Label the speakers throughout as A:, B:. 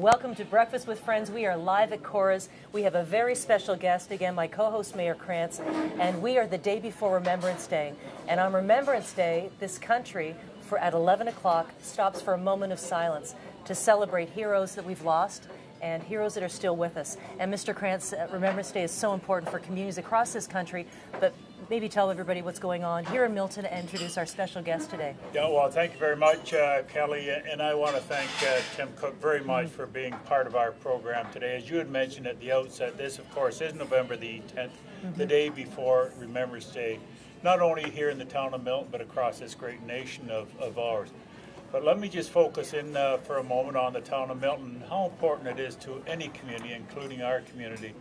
A: Welcome to Breakfast with Friends. We are live at Cora's. We have a very special guest, again, my co-host Mayor Krantz, and we are the day before Remembrance Day. And on Remembrance Day, this country, at 11 o'clock, stops for a moment of silence to celebrate heroes that we've lost and heroes that are still with us. And Mr. Krantz, Remembrance Day is so important for communities across this country, but maybe tell everybody what's going on here in Milton and introduce our special guest today.
B: Yeah, well, thank you very much, Kelly, and I want to thank Tim Cook very much for being part of our program today. As you had mentioned at the outset, this, of course, is November the 10th, the day before Remembrance Day, not only here in the town of Milton, but across this great nation of ours. But let me just focus in for a moment on the town of Milton and how important it is to any community, including our community.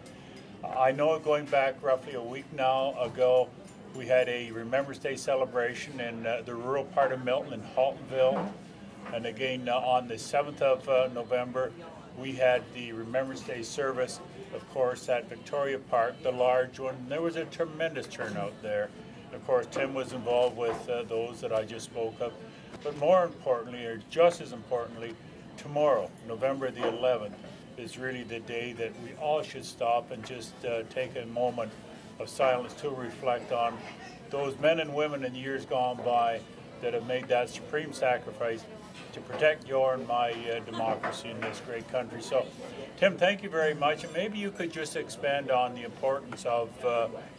B: I know going back roughly a week now ago, we had a Remembrance Day celebration in the rural part of Milton in Haltonville. And again, on the 7th of November, we had the Remembrance Day service, of course, at Victoria Park, the large one. There was a tremendous turnout there. Of course, Tim was involved with those that I just spoke of. But more importantly, or just as importantly, tomorrow, November the 11th, is really the day that we all should stop and just take a moment of silence to reflect on those men and women in years gone by that have made that supreme sacrifice to protect your and my democracy in this great country. So, Tim, thank you very much. And maybe you could just expand on the importance of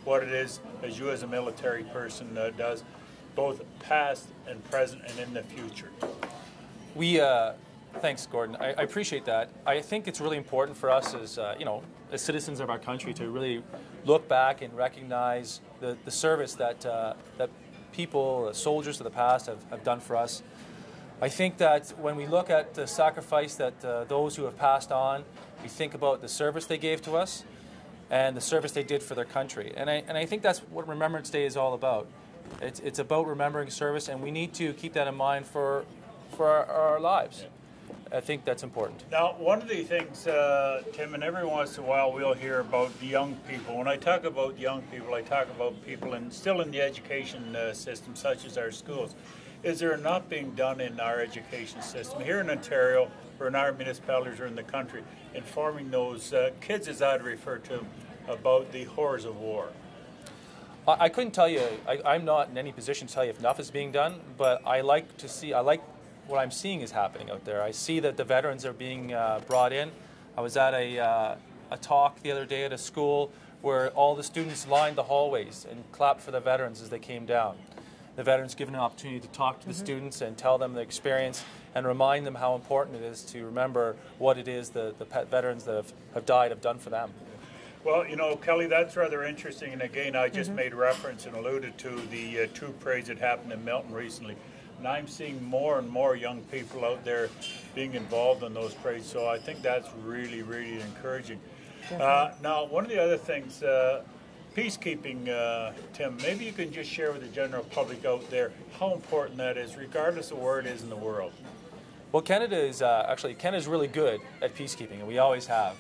B: what it is, as you as a military person does, both past and present and in the future.
C: Thanks, Gordon. I appreciate that. I think it's really important for us as, as citizens of our country to really look back and recognize the service that people, soldiers of the past have done for us. I think that when we look at the sacrifice that those who have passed on, we think about the service they gave to us and the service they did for their country. And I think that's what Remembrance Day is all about. It's about remembering service, and we need to keep that in mind for our lives. I think that's important.
B: Now, one of the things, Tim, and every once in a while we'll hear about the young people. When I talk about young people, I talk about people still in the education system, such as our schools. Is there enough being done in our education system here in Ontario, or in our municipalities, or in the country, informing those kids, as I'd refer to, about the horrors of war?
C: I couldn't tell you. I'm not in any position to tell you if enough is being done, but I like what I'm seeing is happening out there. I see that the veterans are being brought in. I was at a talk the other day at a school where all the students lined the hallways and clapped for the veterans as they came down. The veterans given an opportunity to talk to the students and tell them the experience and remind them how important it is to remember what it is the veterans that have died have done for them.
B: Well, you know, Kelly, that's rather interesting. And again, I just made reference and alluded to the two parades that happened in Milton recently. And I'm seeing more and more young people out there being involved in those parades. So I think that's really, really encouraging. Now, one of the other things, peacekeeping, Tim, maybe you can just share with the general public out there how important that is, regardless of where it is in the world.
C: Well, Canada is Canada's really good at peacekeeping, and we always have.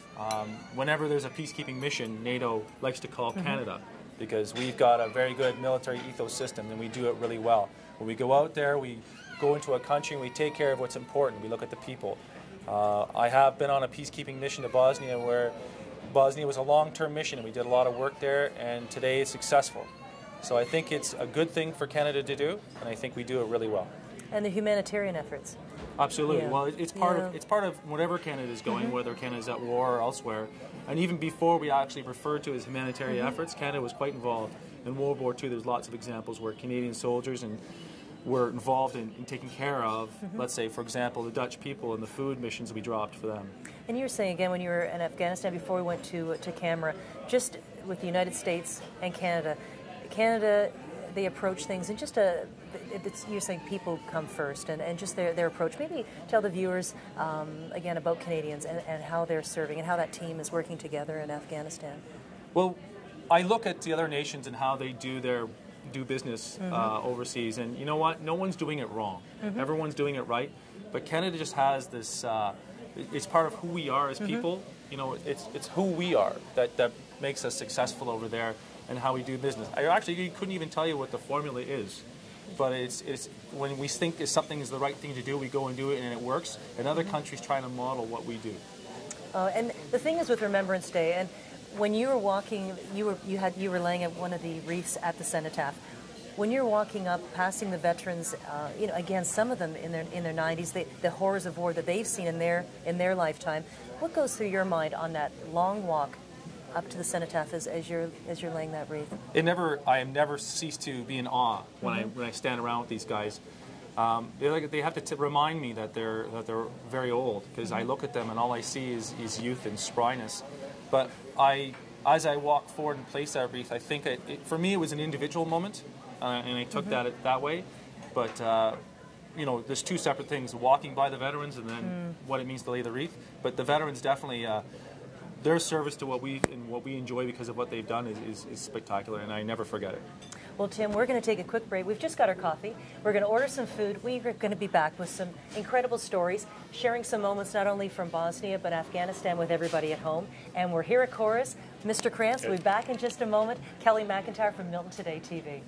C: Whenever there's a peacekeeping mission, NATO likes to call Canada because we've got a very good military ethos system, and we do it really well. When we go out there, we go into a country and we take care of what's important. We look at the people. I have been on a peacekeeping mission to Bosnia, where Bosnia was a long-term mission, and we did a lot of work there, and today it's successful. So I think it's a good thing for Canada to do, and I think we do it really well.
A: And the humanitarian efforts.
C: Absolutely. Yeah. Well, it's part of whatever Canada is going, whether Canada's at war or elsewhere. And even before we actually referred to as humanitarian efforts, Canada was quite involved. In World War II, there's lots of examples where Canadian soldiers were involved in taking care of, let's say, for example, the Dutch people and the food missions we dropped for them. And
A: you were saying, again, when you were in Afghanistan, before we went to Canberra, just with the United States and Canada, they approach things and just you're saying people come first and just their approach. Maybe tell the viewers again about Canadians and how they're serving and how that team is working together in Afghanistan.
C: Well, I look at the other nations and how they do business overseas, and you know what? No one's doing it wrong. Everyone's doing it right, but Canada just has this. It's part of who we are as people. You know, it's who we are that makes us successful over there. And how we do business. I actually couldn't even tell you what the formula is, but it's when we think something is the right thing to do, we go and do it, and it works. And other countries try to model what we do.
A: And the thing is with Remembrance Day, and when you were walking, you were laying at one of the wreaths at the cenotaph. When you're walking up, passing the veterans, again, some of them in their 90s, the horrors of war that they've seen in their lifetime. What goes through your mind on that long walk up to the cenotaph as you're laying that wreath?
C: I have never ceased to be in awe when I stand around with these guys. They have to remind me that they're very old, because I look at them and all I see is youth and spryness. But as I walk forward and place that wreath, I think for me it was an individual moment, and I took that way. But there's two separate things: walking by the veterans and then what it means to lay the wreath. But the veterans definitely. Their service to what we enjoy because of what they've done is spectacular, and I never forget it.
A: Well, Tim, we're going to take a quick break. We've just got our coffee. We're going to order some food. We're going to be back with some incredible stories, sharing some moments not only from Bosnia but Afghanistan with everybody at home. And we're here at Chorus. Mr. Krantz will be back in just a moment. Kelly McIntyre from Miltontodaytv.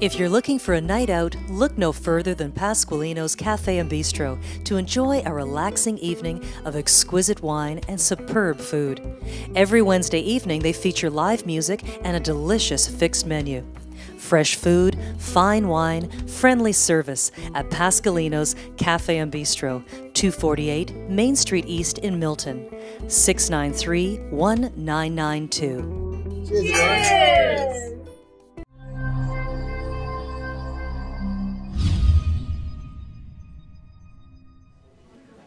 A: If you're looking for a night out, look no further than Pasqualino's Cafe and Bistro to enjoy a relaxing evening of exquisite wine and superb food. Every Wednesday evening, they feature live music and a delicious fixed menu. Fresh food, fine wine, friendly service at Pasqualino's Cafe and Bistro, 248 Main Street East in Milton, 693-1992.
D: Cheers!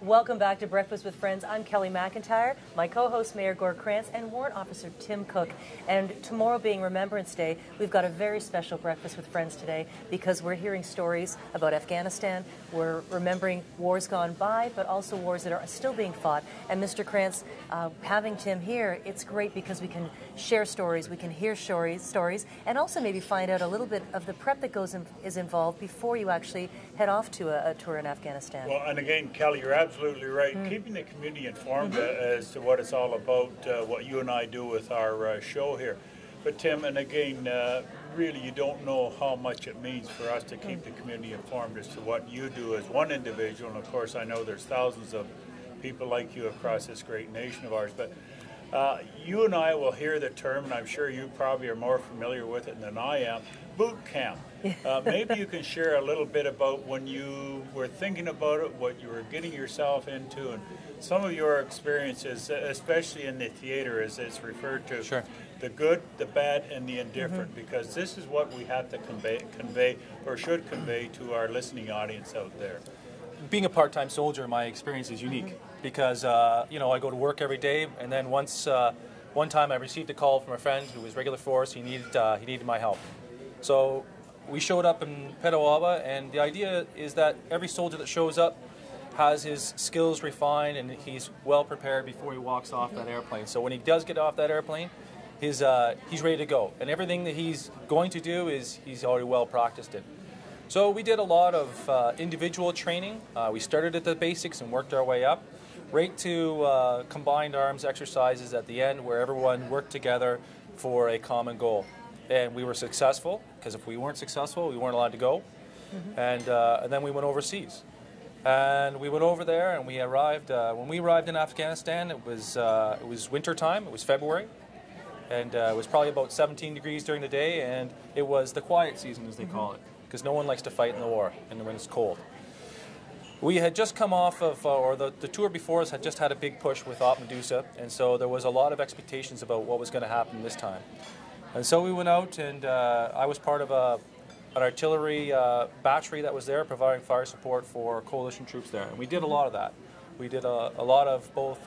A: Welcome back to Breakfast with Friends. I'm Kelly McIntyre, my co-host Mayor Gord Krantz, and Warrant Officer Tim Cook. And tomorrow being Remembrance Day, we've got a very special Breakfast with Friends today because we're hearing stories about Afghanistan. We're remembering wars gone by, but also wars that are still being fought. And Mr. Krantz, having Tim here, it's great because we can share stories, we can hear stories, and also maybe find out a little bit of the prep that is involved before you actually head off to a tour in Afghanistan.
B: Well, and again, Kelly, you're absolutely right. Keeping the community informed as to what it's all about, what you and I do with our show here. But Tim, and again, really you don't know how much it means for us to keep the community informed as to what you do as one individual. And of course, I know there's thousands of people like you across this great nation of ours. But you and I will hear the term, and I'm sure you probably are more familiar with it than I am, boot camp. Maybe you can share a little bit about when you were thinking about it, what you were getting yourself into, and some of your experiences, especially in the theater as it's referred to.
C: Sure.
B: The good, the bad, and the indifferent, because this is what we have to convey or should convey to our listening audience out there.
C: Being a part-time soldier, my experience is unique because I go to work every day, and then one time I received a call from a friend who was regular force. He needed my help, so we showed up in Petawawa, and the idea is that every soldier that shows up has his skills refined and he's well prepared before he walks off that airplane. So when he does get off that airplane, he's ready to go, and everything that he's going to do is he's already well practiced in. So we did a lot of individual training. We started at the basics and worked our way up, right to combined arms exercises at the end where everyone worked together for a common goal. And we were successful, because if we weren't successful, we weren't allowed to go. And then we went overseas. And we went over there and we arrived, when we arrived in Afghanistan, it was winter time, it was February. And it was probably about 17 degrees during the day, and it was the quiet season, as they call it, because no one likes to fight in the war and when it's cold. We had just come off of, or the tour before us had just had a big push with Op Medusa, and so there was a lot of expectations about what was going to happen this time. And so we went out, and I was part of an artillery battery that was there providing fire support for coalition troops there, and we did a lot of that. We did a lot of both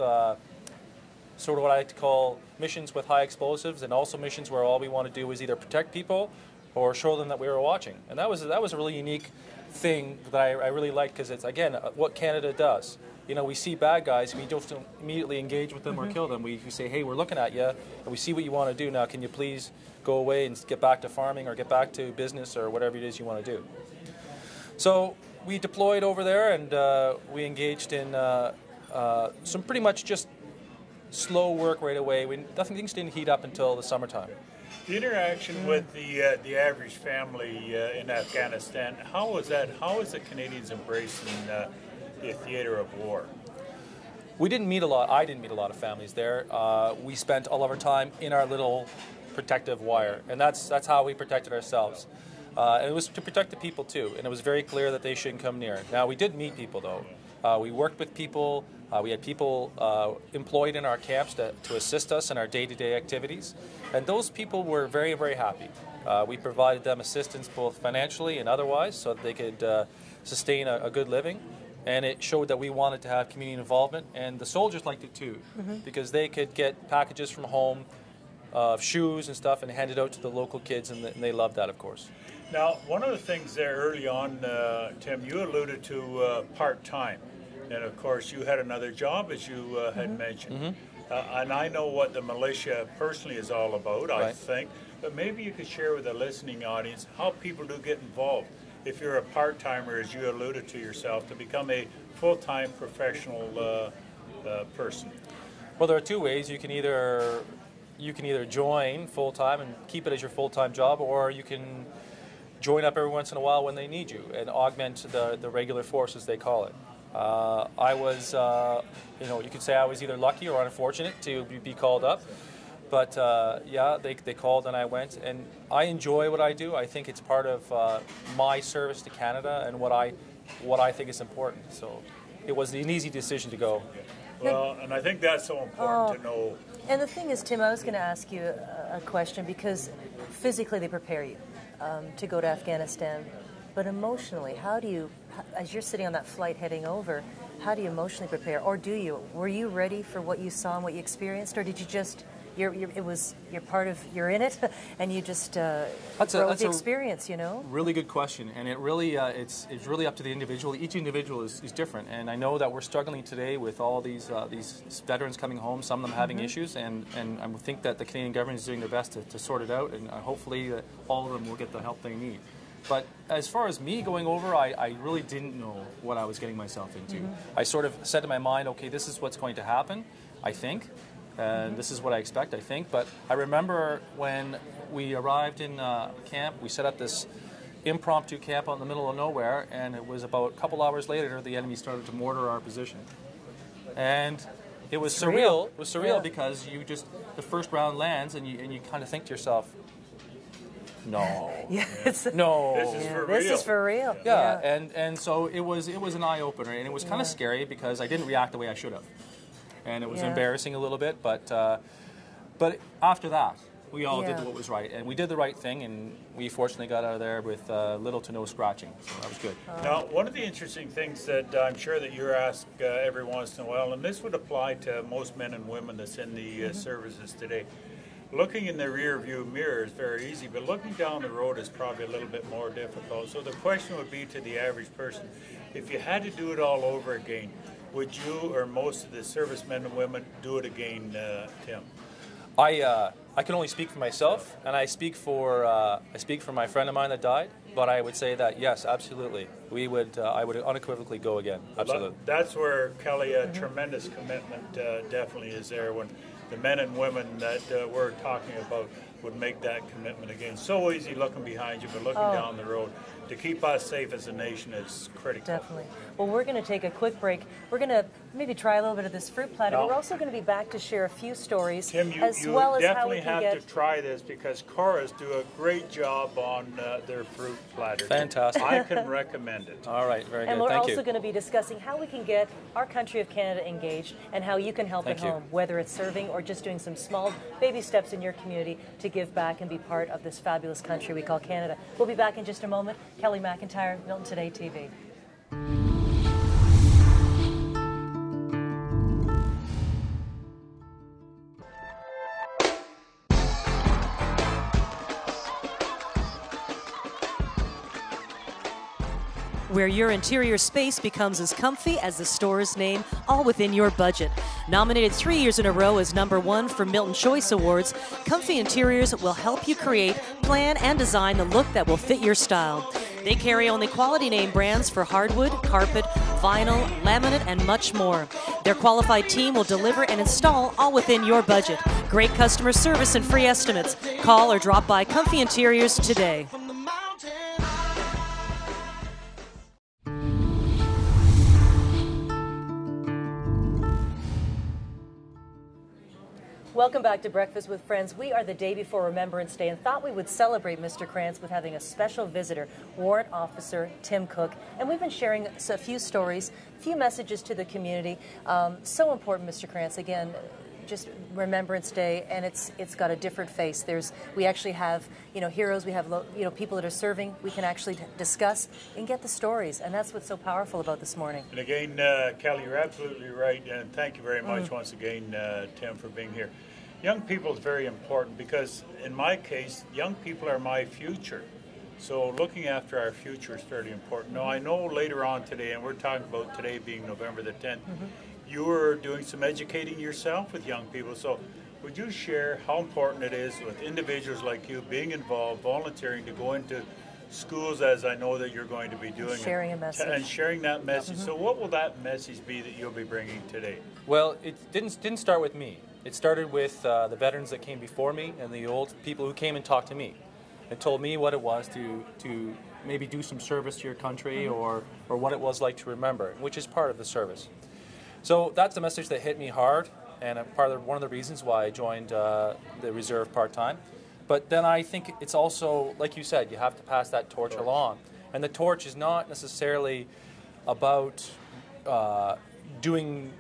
C: sort of what I like to call missions with high explosives, and also missions where all we want to do is either protect people or show them that we were watching. And that was a really unique thing that I really liked, because it's, again, what Canada does. you know, we see bad guys, we don't immediately engage with them or kill them. We say, hey, we're looking at you, and we see what you want to do now. Can you please go away and get back to farming or get back to business or whatever it is you want to do? So we deployed over there, and we engaged in some pretty much just slow work right away. Things didn't heat up until the summertime.
B: The interaction with the average family in Afghanistan, how was that? How is the Canadians embracing the theater of war?
C: We didn't meet a lot. I didn't meet a lot of families there. We spent all of our time in our little protective wire, and that's how we protected ourselves. And it was to protect the people too, and it was very clear that they shouldn't come near. Now, we did meet people though. We worked with people. We had people employed in our camps to assist us in our day-to-day activities, and those people were very, very happy. We provided them assistance both financially and otherwise so that they could sustain a good living, and it showed that we wanted to have community involvement, and the soldiers liked it too, because they could get packages from home of shoes and stuff and hand it out to the local kids, and they loved that, of course.
B: Now, one of the things there early on, Tim, you alluded to part-time. And of course, you had another job, as you had mentioned. And I know what the militia personally is all about, I think. But maybe you could share with the listening audience how people do get involved. If you're a part-timer, as you alluded to yourself, to become a full-time professional person.
C: Well, there are two ways. You can either join full-time and keep it as your full-time job, or you can join up every once in a while when they need you and augment the regular force, as they call it. I was, you could say I was either lucky or unfortunate to be called up. But yeah, they called and I went, and I enjoy what I do. I think it's part of my service to Canada and what I think is important. So it was an easy decision to go.
B: Well, and I think that's so important to know.
A: And the thing is, Tim, I was going to ask you a question, because physically they prepare you to go to Afghanistan, but emotionally, how do you, as you're sitting on that flight heading over, how do you emotionally prepare? Or do you? Were you ready for what you saw and what you experienced, or did you just, you're in it, and you just grow with the experience, you know?
C: Really good question, and it really it's really up to the individual. Each individual is different, and I know that we're struggling today with all these veterans coming home, some of them having issues, and I think that the Canadian government is doing their best to sort it out, and hopefully all of them will get the help they need. But as far as me going over, I really didn't know what I was getting myself into. I sort of said to my mind, okay, this is what's going to happen, I think. And this is what I expect, I think. But I remember when we arrived in camp, we set up this impromptu camp out in the middle of nowhere, and it was about a couple hours later the enemy started to mortar our position. And it was surreal. It was surreal because the first round lands, and you kind of think to yourself, no.
A: Yes.
C: No.
A: This is for real.
C: Yeah. And so it was an eye opener, and it was kind of scary because I didn't react the way I should have. And it was embarrassing a little bit, but after that, we all did what was right, and we did the right thing, and we fortunately got out of there with little to no scratching, so that was good.
B: Now, one of the interesting things that I'm sure that you're asked every once in a while, and this would apply to most men and women that's in the services today, looking in the rear view mirror is very easy, but looking down the road is probably a little bit more difficult. So the question would be to the average person, if you had to do it all over again, would you or most of the servicemen and women do it again, Tim?
C: I can only speak for myself, and I speak for my friend of mine that died. But I would say that yes, absolutely, I would unequivocally go again. Absolutely.
B: That's where, Kelly, a tremendous commitment definitely is there when the men and women that we're talking about would make that commitment again. So easy looking behind you, but looking down the road. To keep us safe as a nation is critical.
A: Definitely. Well, we're going to take a quick break. We're going to maybe try a little bit of this fruit platter. We're also going to be back to share a few stories,
B: Tim, you
A: well as how
B: definitely
A: we can
B: have to try this because Coras do a great job on their fruit platter.
C: Fantastic.
B: I can recommend it.
C: All right, very good.
A: And we're
C: Thank
A: also
C: you.
A: going to be discussing how we can get our country of Canada engaged and how you can help at home, whether it's serving or just doing some small baby steps in your community to give back and be part of this fabulous country we call Canada. We'll be back in just a moment. Kelly McIntyre, Miltontodaytv. where your interior space becomes as comfy as the store's name, all within your budget. Nominated 3 years in a row as #1 for Milton Choice Awards, Comfy Interiors will help you create, plan, and design the look that will fit your style. They carry only quality name brands for hardwood, carpet, vinyl, laminate, and much more. Their qualified team will deliver and install all within your budget. Great customer service and free estimates. Call or drop by Comfy Interiors today. Welcome back to Breakfast with Friends. We are the day before Remembrance Day and thought we would celebrate Mr. Krantz with having a special visitor, Warrant Officer Tim Cook. And we've been sharing a few stories, a few messages to the community. So important, Mr. Krantz. Again, just Remembrance Day, and it's got a different face. We actually have, heroes. We have, people that are serving. We can actually discuss and get the stories, and that's what's so powerful about this morning.
B: And again, Kelly, you're absolutely right, and thank you very much once again, Tim, for being here. Young people is very important because, in my case, young people are my future. So looking after our future is fairly important. Now, I know later on today, and we're talking about today being November the 10th, you were doing some educating yourself with young people. So would you share how important it is with individuals like you being involved, volunteering to go into schools, as I know that you're going to be doing,
A: sharing a message,
B: and sharing that message. So what will that message be that you'll be bringing today?
C: Well, it didn't start with me. It started with the veterans that came before me and the old people who came and talked to me and told me what it was to maybe do some service to your country or what it was like to remember, which is part of the service. So that's the message that hit me hard, and one of the reasons why I joined the reserve part-time. But then I think it's also, like you said, you have to pass that torch along. And the torch is not necessarily about doing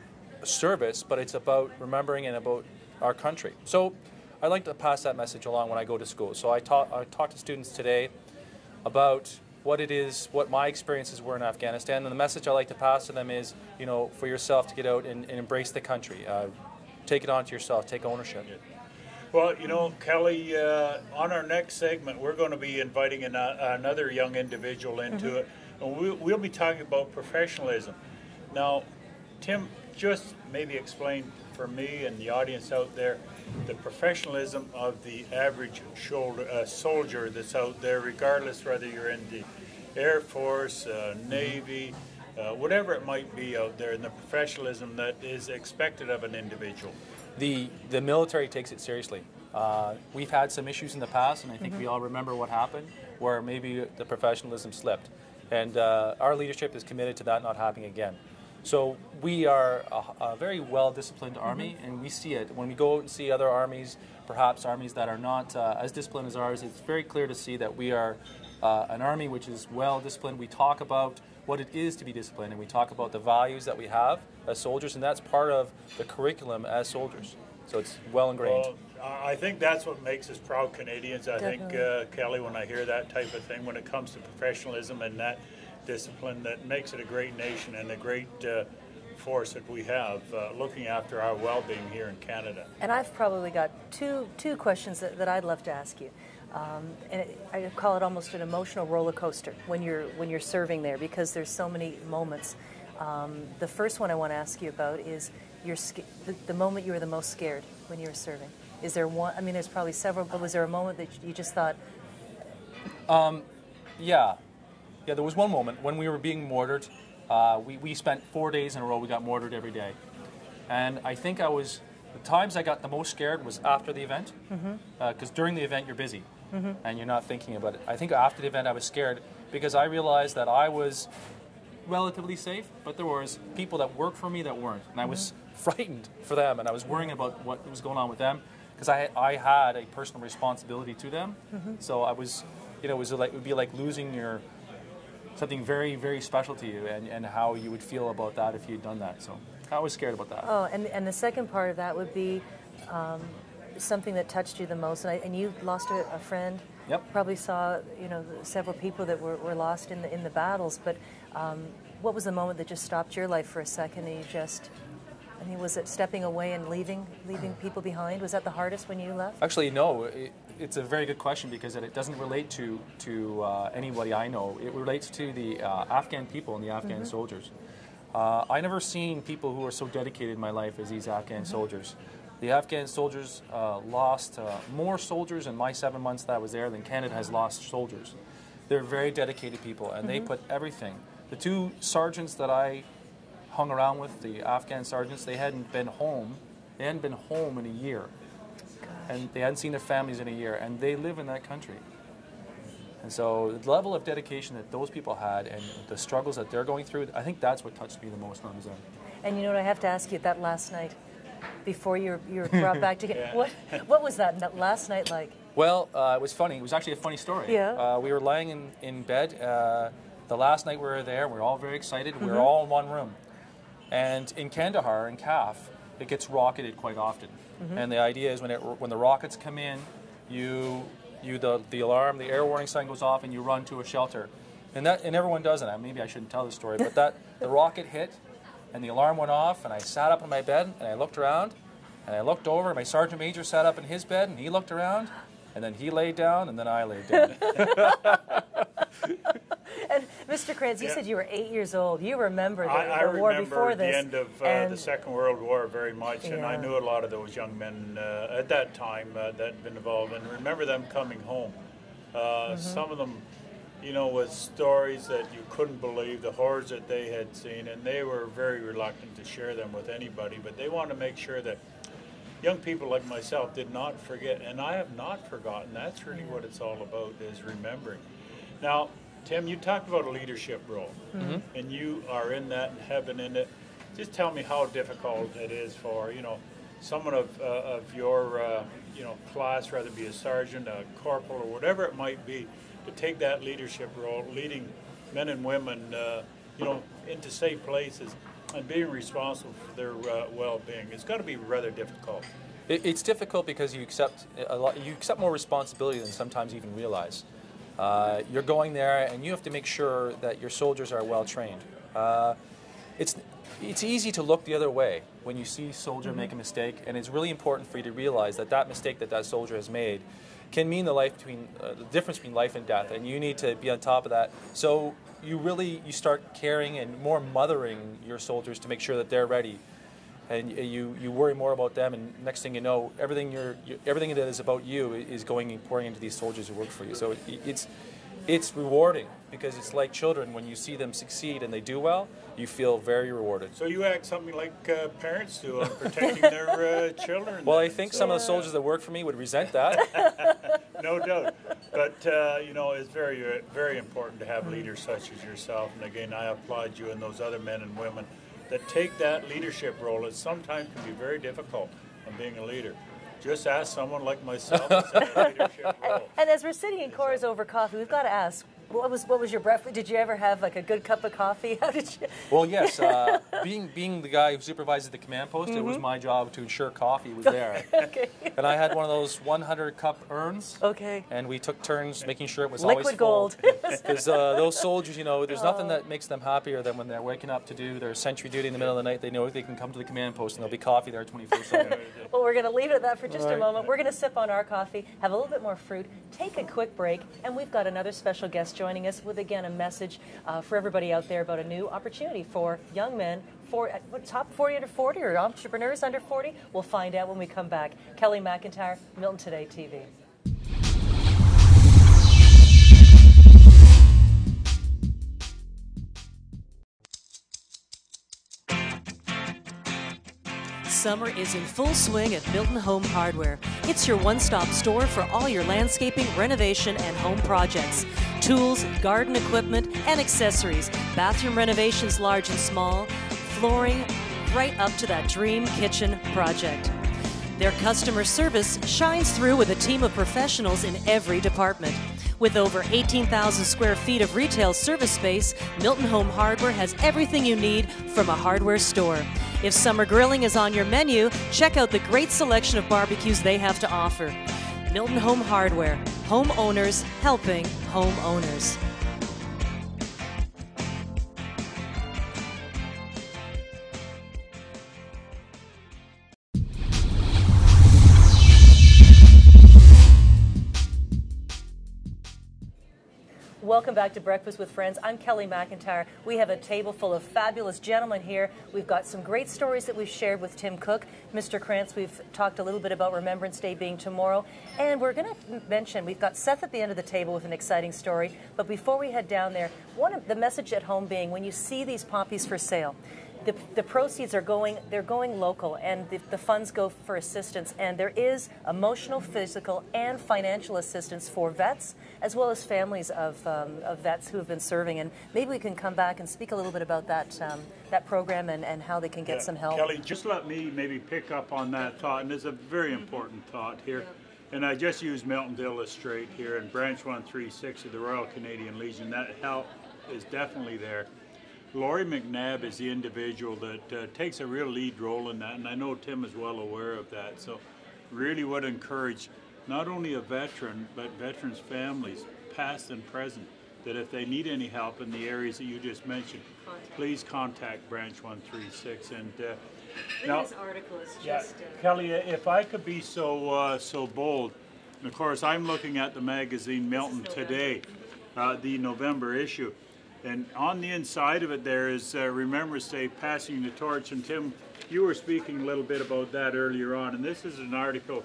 C: service, but it's about remembering and about our country. So I like to pass that message along when I go to school. So I talk to students today about what my experiences were in Afghanistan, and the message I like to pass to them is, for yourself to get out and embrace the country. Take it onto yourself, take ownership.
B: Well, Kelly, on our next segment, we're going to be inviting another young individual into it, and we'll be talking about professionalism. Now, Tim, just maybe explain for me and the audience out there the professionalism of the average soldier that's out there, regardless whether you're in the Air Force, Navy, whatever it might be out there, and the professionalism that is expected of an individual.
C: The military takes it seriously. We've had some issues in the past, and I think we all remember what happened, where maybe the professionalism slipped. And our leadership is committed to that not happening again. So we are a very well-disciplined army, and we see it. When we go out and see other armies, perhaps armies that are not as disciplined as ours, it's very clear to see that we are an army which is well-disciplined. We talk about what it is to be disciplined, and we talk about the values that we have as soldiers, and that's part of the curriculum as soldiers. So it's well ingrained.
B: Well, I think that's what makes us proud Canadians. I think, Kelly, when I hear that type of thing, when it comes to professionalism and that discipline, that makes it a great nation and a great force that we have looking after our well-being here in Canada.
A: And I've probably got two questions that I'd love to ask you. And I call it almost an emotional roller coaster when you're serving there, because there's so many moments. The first one I want to ask you about is the moment you were the most scared when you were serving. Is there one? I mean, there's probably several, but was there a moment that you just thought?
C: Yeah, there was one moment when we were being mortared. We spent 4 days in a row, we got mortared every day. And I think the times I got the most scared was after the event, because during the event you're busy and you're not thinking about it. I think after the event I was scared because I realized that I was relatively safe, but there was people that worked for me that weren't. And I was frightened for them, and I was worrying about what was going on with them because I had a personal responsibility to them. So I was, it would be like losing something very, very special to you, and how you would feel about that if you'd done that. So I was scared about that.
A: Oh, and the second part of that would be something that touched you the most. And you lost a friend.
C: Yep.
A: Probably saw several people that were lost in the battles. But what was the moment that just stopped your life for a second and you just I mean, was it stepping away and leaving people behind? Was that the hardest when you left?
C: Actually, no. It's a very good question because it doesn't relate to anybody I know. It relates to the Afghan people and the Afghan soldiers. I never seen people who are so dedicated in my life as these Afghan soldiers. The Afghan soldiers lost more soldiers in my 7 months that I was there than Canada has lost soldiers. They're very dedicated people, and they put everything. The two sergeants that I hung around with, the Afghan sergeants, they hadn't been home. They hadn't been home in a year. And they hadn't seen their families in a year, and they live in that country. And so the level of dedication that those people had and the struggles that they're going through, I think that's what touched me the most when I was there.
A: And you know what, I have to ask you, that last night, before you were brought back together, what was that last night like?
C: Well, it was funny. It was actually a funny story.
A: Yeah.
C: We were lying in bed. The last night we were there, we were all very excited. We were all in one room. And in Kandahar, in CAF, it gets rocketed quite often. And the idea is when the rockets come in, the alarm, the air warning sign goes off, and you run to a shelter. And everyone does it. Maybe I shouldn't tell this story, but the rocket hit, and the alarm went off, and I sat up in my bed, and I looked around, and I looked over, and my sergeant major sat up in his bed, and he looked around, and then he laid down, and then I laid down.
A: And Mr. Krantz, you said you were 8 years old. You remember the war before this.
B: I remember the end of the Second World War very much, and I knew a lot of those young men at that time that had been involved, and remember them coming home. Some of them, you know, with stories that you couldn't believe, the horrors that they had seen, and they were very reluctant to share them with anybody, but they wanted to make sure that young people like myself did not forget, and I have not forgotten. That's really what it's all about, is remembering. Now, Tim, you talked about a leadership role, and you are in that and have been in it. Just tell me how difficult it is for, you know, someone of your, you know, class, rather be a sergeant, a corporal, or whatever it might be, to take that leadership role, leading men and women, you know, into safe places and being responsible for their well-being. It's got to be rather difficult.
C: It's difficult because you accept more responsibility than sometimes even realize. You're going there, and you have to make sure that your soldiers are well trained. It's easy to look the other way when you see a soldier make a mistake, and it's really important for you to realize that mistake that soldier has made can mean the difference between life and death, and you need to be on top of that. So you start caring and more mothering your soldiers to make sure that they're ready. And you worry more about them, and next thing you know, everything that is about you is going and pouring into these soldiers who work for you. So it's rewarding, because it's like children. When you see them succeed and they do well, you feel very rewarded.
B: So you act something like parents do on protecting their children.
C: Well, I think some of the soldiers that work for me would resent that.
B: No doubt. But, you know, it's very, very important to have leaders such as yourself. And again, I applaud you and those other men and women that take that leadership role. It sometimes can be very difficult on being a leader. Just ask someone like myself who's in a leadership role.
A: And as we're sitting in Cora's over coffee, we've got to ask, what was your breakfast? Did you ever have like a good cup of coffee? How did you?
C: Well, yes. Being the guy who supervises the command post, it was my job to ensure coffee was there.
A: Okay.
C: And I had one of those 100-cup urns.
A: Okay.
C: And we took turns making sure it was
A: liquid
C: always
A: gold.
C: Because those soldiers, you know, there's nothing that makes them happier than when they're waking up to do their sentry duty in the middle of the night. They know they can come to the command post and there'll be coffee there 24/7.
A: Well, we're going to leave it at that for just a moment. We're going to sip on our coffee, have a little bit more fruit, take a quick break, and we've got another special guest joining us with, again, a message for everybody out there about a new opportunity for young men, top 40 under 40 or entrepreneurs under 40. We'll find out when we come back. Kelly McIntyre, Milton Today TV. Summer is in full swing at Milton Home Hardware. It's your one-stop store for all your landscaping, renovation, and home projects. Tools, garden equipment, and accessories. Bathroom renovations large and small. Flooring, right up to that dream kitchen project. Their customer service shines through with a team of professionals in every department. With over 18,000 square feet of retail service space, Milton Home Hardware has everything you need from a hardware store. If summer grilling is on your menu, check out the great selection of barbecues they have to offer. Milton Home Hardware, homeowners helping homeowners. Welcome back to Breakfast with Friends. I'm Kelly McIntyre. We have a table full of fabulous gentlemen here. We've got some great stories that we've shared with Tim Cook. Mr. Krantz, we've talked a little bit about Remembrance Day being tomorrow. And we're going to mention, we've got Seth at the end of the table with an exciting story. But before we head down there, one of the message at home being, when you see these poppies for sale, the proceeds are going local, and the funds go for assistance, and there is emotional, physical, and financial assistance for vets, as well as families of vets who have been serving. And maybe we can come back and speak a little bit about that program and how they can get some help.
B: Kelly, just let me maybe pick up on that thought, and it's a very important thought here. And I just used Milton to illustrate here, and Branch 136 of the Royal Canadian Legion, that help is definitely there. Laurie McNabb is the individual that takes a real lead role in that, and I know Tim is well aware of that. So really would encourage not only a veteran, but veterans' families, past and present, that if they need any help in the areas that you just mentioned, please contact Branch 136. And now,
A: this article is just...
B: Kelly, if I could be so bold, and of course I'm looking at the magazine Milton Today, the November issue. And on the inside of it there is Remembrance Day, passing the torch. And Tim, you were speaking a little bit about that earlier on. And this is an article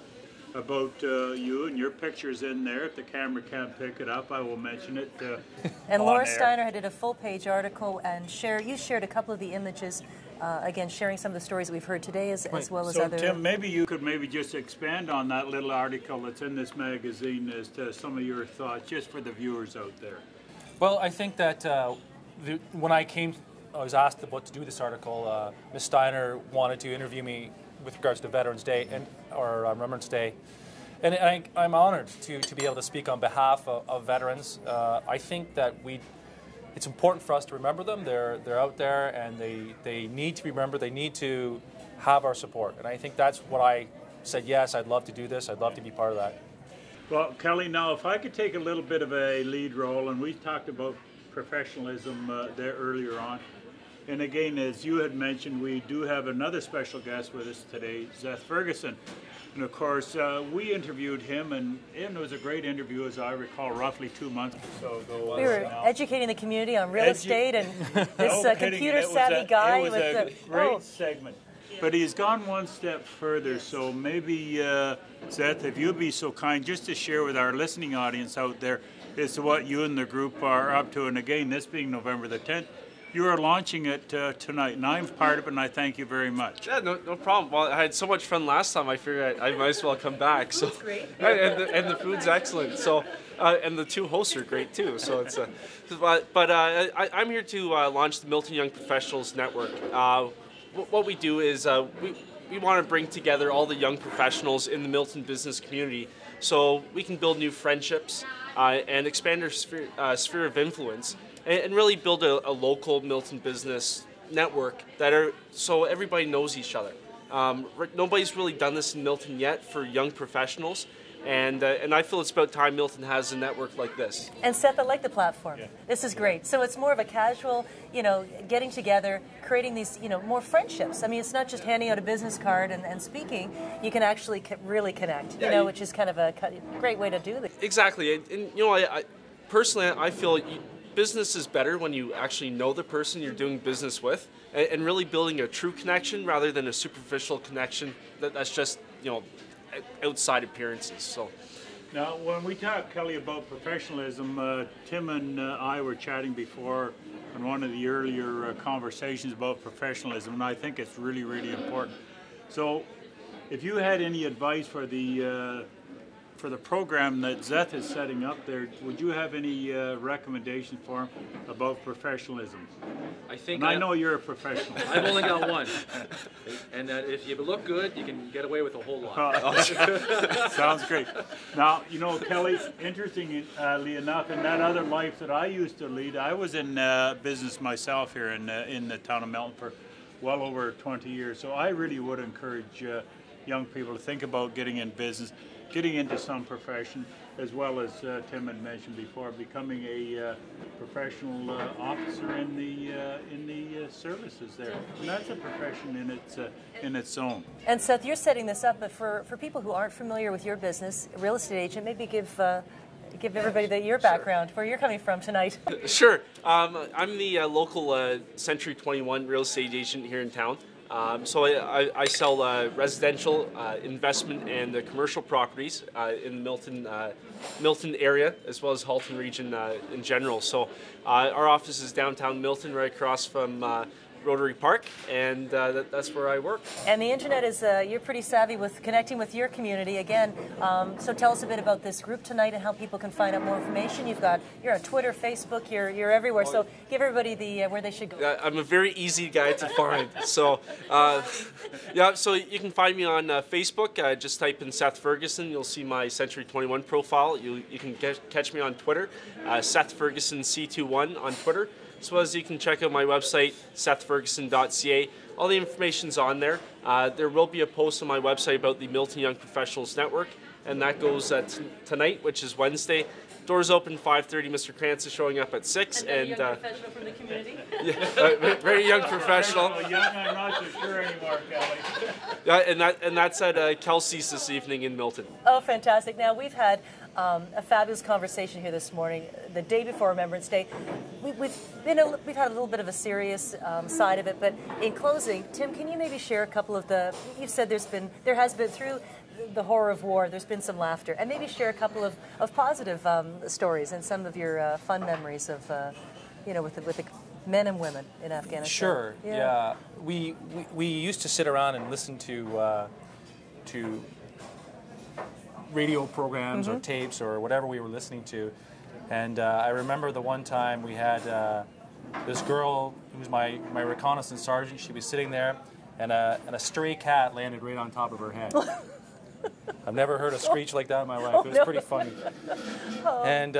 B: about you, and your picture's in there. If the camera can't pick it up, I will mention it.
A: And Laura Steiner did a full-page article, and you shared a couple of the images, again, sharing some of the stories that we've heard today as well as other...
B: So Tim, maybe you could just expand on that little article that's in this magazine as to some of your thoughts, just for the viewers out there.
C: Well, I think that when I was asked to do this article, Ms. Steiner wanted to interview me with regards to Veterans Day or Remembrance Day. And I'm honored to be able to speak on behalf of veterans. I think that it's important for us to remember them. They're out there, and they need to be remembered. They need to have our support. And I think that's what I said, yes, I'd love to do this. I'd love to be part of that.
B: Well, Kelly, now if I could take a little bit of a lead role, and we talked about professionalism there earlier on. And again, as you had mentioned, we do have another special guest with us today, Seth Ferguson. And of course, we interviewed him, and it was a great interview, as I recall, roughly 2 months or so ago.
A: We were educating the community on real estate, and this computer-savvy guy.
B: It was a great segment. But he's gone one step further, so maybe, Seth, if you'd be so kind, just to share with our listening audience out there as to what you and the group are up to. And again, this being November the 10th, you are launching it tonight, and I'm part of it, and I thank you very much.
D: Yeah, no problem. Well, I had so much fun last time, I figured I might as well come back. So,
A: That's great.
D: And the food's excellent. So, and the two hosts are great too. So it's, I'm here to launch the Milton Young Professionals Network. What we do is we want to bring together all the young professionals in the Milton business community so we can build new friendships and expand our sphere of influence and really build a local Milton business network so everybody knows each other. Nobody's really done this in Milton yet for young professionals. And I feel it's about time Milton has a network like this.
A: And Seth, I like the platform. Yeah. This is great. So it's more of a casual, getting together, creating these, more friendships. I mean, it's not just handing out a business card and speaking. You can actually really connect, which is kind of a great way to do this.
D: Exactly. And I personally, I feel business is better when you actually know the person you're doing business with and really building a true connection rather than a superficial connection that's just, outside appearances. So
B: now, when we talk, Kelly, about professionalism, Tim and I were chatting before on one of the earlier conversations about professionalism, and I think it's really, really important. So, if you had any advice for the program that Seth is setting up there, would you have any recommendations for him about professionalism? I know you're a professional.
E: I've only got one. And if you look good, you can get away with a whole lot.
B: Sounds great. Now, Kelly, interestingly enough, in that other life that I used to lead, I was in business myself here in the town of Milton for well over 20 years. So I really would encourage young people to think about getting in business, getting into some profession, as well as Tim had mentioned before, becoming a professional officer in the services there. And that's a profession in its own.
A: And Seth, you're setting this up, but for people who aren't familiar with your business, real estate agent, maybe give give everybody your background, where you're coming from tonight.
D: Sure. I'm the local Century 21 real estate agent here in town. So I sell residential, investment, and commercial properties in the Milton area, as well as Halton region in general. So our office is downtown Milton, right across from Rotary Park, and that's where I work.
A: And the internet is, you're pretty savvy with connecting with your community again. So tell us a bit about this group tonight and how people can find out more information. You're on Twitter, Facebook, you're everywhere. So give everybody where they should go.
D: I'm a very easy guy to find. So yeah, so you can find me on Facebook. Just type in Seth Ferguson. You'll see my Century 21 profile. You can catch me on Twitter, Seth Ferguson C21 on Twitter. As well as you can check out my website, sethferguson.ca. All the information's on there. There will be a post on my website about the Milton Young Professionals Network, and that goes tonight, which is Wednesday. Doors open 5:30. Mr. Krantz is showing up at 6.
A: And young professional from the community?
D: Yeah, very young professional.
B: Young, I'm not so sure anymore, Kelly.
D: Yeah, and that's at Kelsey's this evening in Milton.
A: Oh, fantastic. Now, we've had a fabulous conversation here this morning, the day before Remembrance Day. We've had a little bit of a serious side of it, but in closing, Tim, can you maybe share a couple of you've said there has been through the horror of war, there's been some laughter, and maybe share a couple of positive stories and some of your fun memories of, with the men and women in Afghanistan.
C: Sure. Yeah. We used to sit around and listen to radio programs or tapes or whatever we were listening to, and I remember the one time we had this girl who was my reconnaissance sergeant. She was sitting there, and a stray cat landed right on top of her head. I've never heard a screech like that in my life. It was pretty funny. And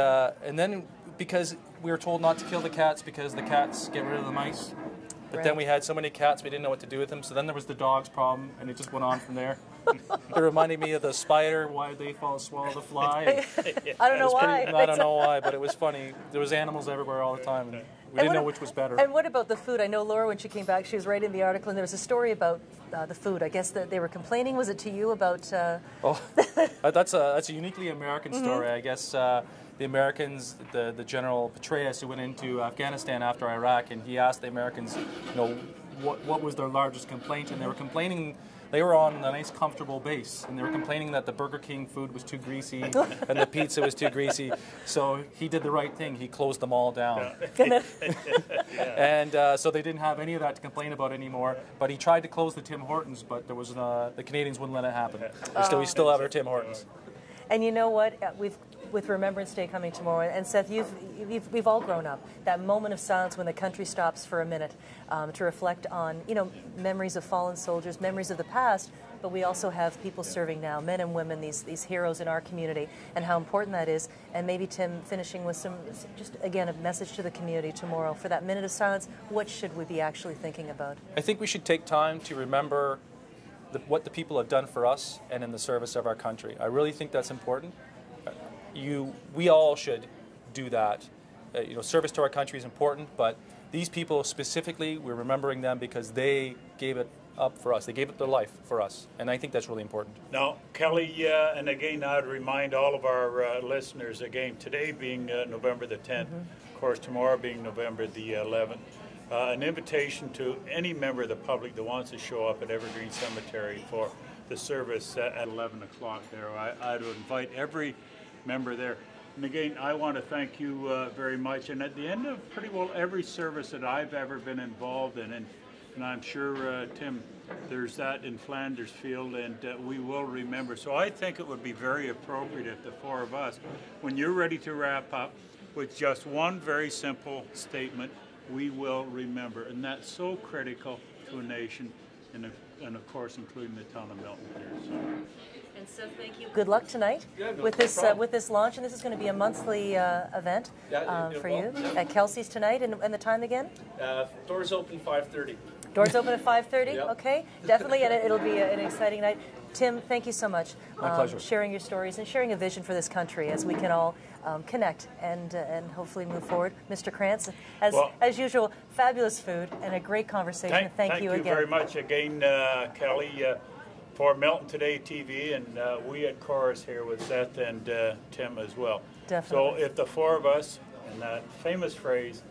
C: then, because we were told not to kill the cats because the cats get rid of the mice, but then we had so many cats we didn't know what to do with them. So then there was the dogs problem, and it just went on from there. It reminded me of the spider. Why did they swallow the fly?
A: I don't know why.
C: I don't know why, but it was funny. There was animals everywhere all the time, and we didn't know which was better.
A: And what about the food? I know Laura, when she came back, she was writing the article, and there was a story about the food. I guess that they were complaining. Was it to you about?
C: Oh, that's a uniquely American story. I guess the Americans, the General Petraeus, who went into Afghanistan after Iraq, and he asked the Americans, what was their largest complaint, and they were complaining. They were on a nice, comfortable base, and they were complaining that the Burger King food was too greasy and the pizza was too greasy. So he did the right thing. He closed them all down. And so they didn't have any of that to complain about anymore. But he tried to close the Tim Hortons, but there was the Canadians wouldn't let it happen. We still have our Tim Hortons.
A: And you know what? With Remembrance Day coming tomorrow, and Seth, we've all grown up. That moment of silence when the country stops for a minute to reflect on, memories of fallen soldiers, memories of the past, but we also have people serving now, men and women, these heroes in our community, and how important that is. And maybe, Tim, finishing with just again, a message to the community tomorrow. For that minute of silence, what should we be actually thinking about?
C: I think we should take time to remember what the people have done for us and in the service of our country. I really think that's important. We all should do that. Service to our country is important, but these people specifically, we're remembering them because they gave it up for us. They gave up their life for us, and I think that's really important. Now,
B: Kelly, and again, I'd remind all of our listeners, again, today being November the 10th, of course, tomorrow being November the 11th, an invitation to any member of the public that wants to show up at Evergreen Cemetery for the service at 11 o'clock there. I'd invite every member there. And again, I want to thank you very much. And at the end of pretty well every service that I've ever been involved in, and I'm sure, Tim, there's that in Flanders Field, and we will remember. So I think it would be very appropriate if the four of us, when you're ready to wrap up, with just one very simple statement, we will remember. And that's so critical to a nation, and of course, including the town of Milton here. So.
A: And so thank you. Good luck tonight with this launch, and this is going to be a monthly event for you at Kelsey's tonight. And the time again?
D: Doors open 5:30.
A: Doors open at 5:30.
D: Yep.
A: Okay, definitely, and it'll be an exciting night. Tim, thank you so much.
C: My pleasure.
A: Sharing your stories and sharing a vision for this country as we can all connect and hopefully move forward. Mr. Krantz, as usual, fabulous food and a great conversation. Thank you again.
B: Thank you very much again, Kelly. for Milton Today TV, and we at Chorus here with Seth and Tim as well.
A: Definitely.
B: So if the four of us, in that famous phrase,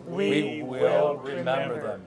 A: we
C: will remember them.